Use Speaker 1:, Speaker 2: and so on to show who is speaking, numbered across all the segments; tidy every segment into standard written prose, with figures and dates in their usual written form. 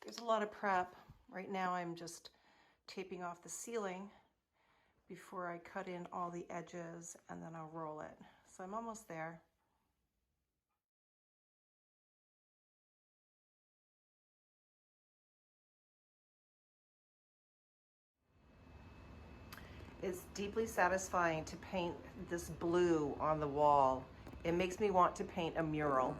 Speaker 1: There's a lot of prep. Right now I'm just taping off the ceiling before I cut in all the edges, and then I'll roll it. So I'm almost there. It's deeply satisfying to paint this blue on the wall. It makes me want to paint a mural.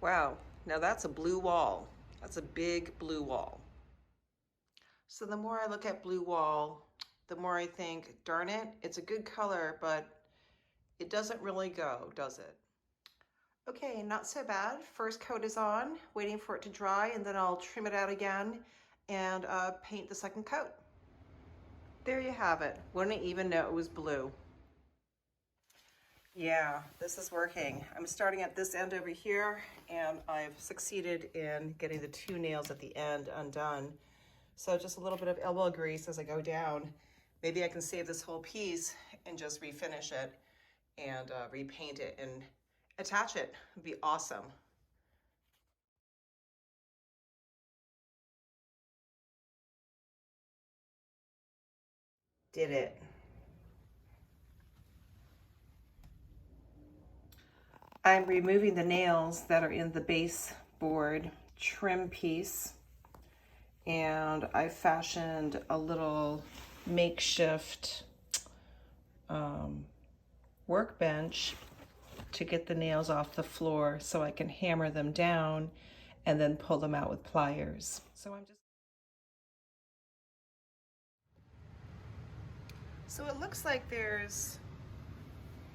Speaker 1: Wow, now that's a blue wall. That's a big blue wall. So the more I look at blue wall, the more I think, darn it, it's a good color, but it doesn't really go, does it? Okay, not so bad. First coat is on, waiting for it to dry, and then I'll trim it out again and paint the second coat. There you have it. Wouldn't even know it was blue. Yeah, this is working. I'm starting at this end over here, and I've succeeded in getting the two nails at the end undone. So just a little bit of elbow grease as I go down. Maybe I can save this whole piece and just refinish it and repaint it and attach it. It'd be awesome. Did it. I'm removing the nails that are in the baseboard trim piece, and I fashioned a little makeshift workbench to get the nails off the floor so I can hammer them down and then pull them out with pliers. So it looks like there's,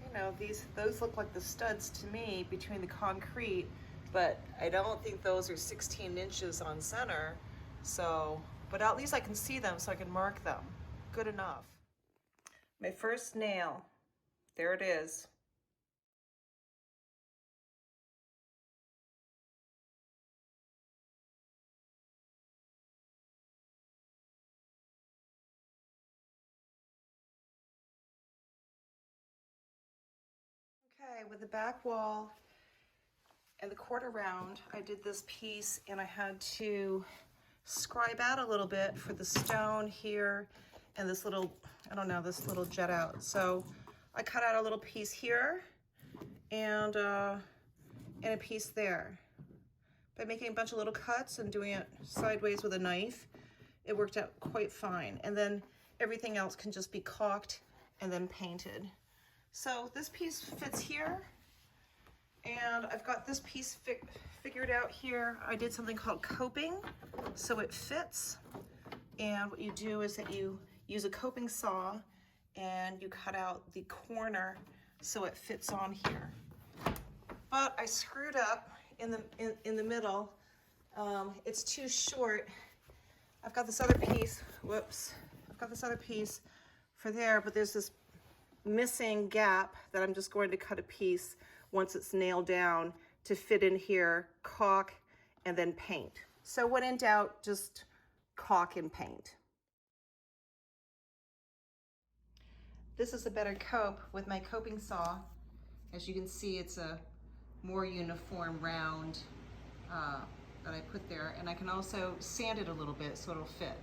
Speaker 1: you know, those look like the studs to me between the concrete, but I don't think those are 16 inches on center. So, but at least I can see them so I can mark them. Good enough. My first nail, there it is. Okay, with the back wall and the quarter round, I did this piece and I had to scribe out a little bit for the stone here and this little, I don't know, this little jet out. So I cut out a little piece here and a piece there. By making a bunch of little cuts and doing it sideways with a knife, it worked out quite fine. And then everything else can just be caulked and then painted. So this piece fits here, and I've got this piece figured out here. I did something called coping, so it fits. And what you do is that you use a coping saw and you cut out the corner so it fits on here. But I screwed up in the middle. It's too short. I've got this other piece, whoops. I've got this other piece for there, but there's this missing gap that I'm just going to cut a piece once it's nailed down to fit in here, caulk, and then paint. So when in doubt, just caulk and paint. This is a better cope with my coping saw. As you can see, it's a more uniform round that I put there, and I can also sand it a little bit so it'll fit.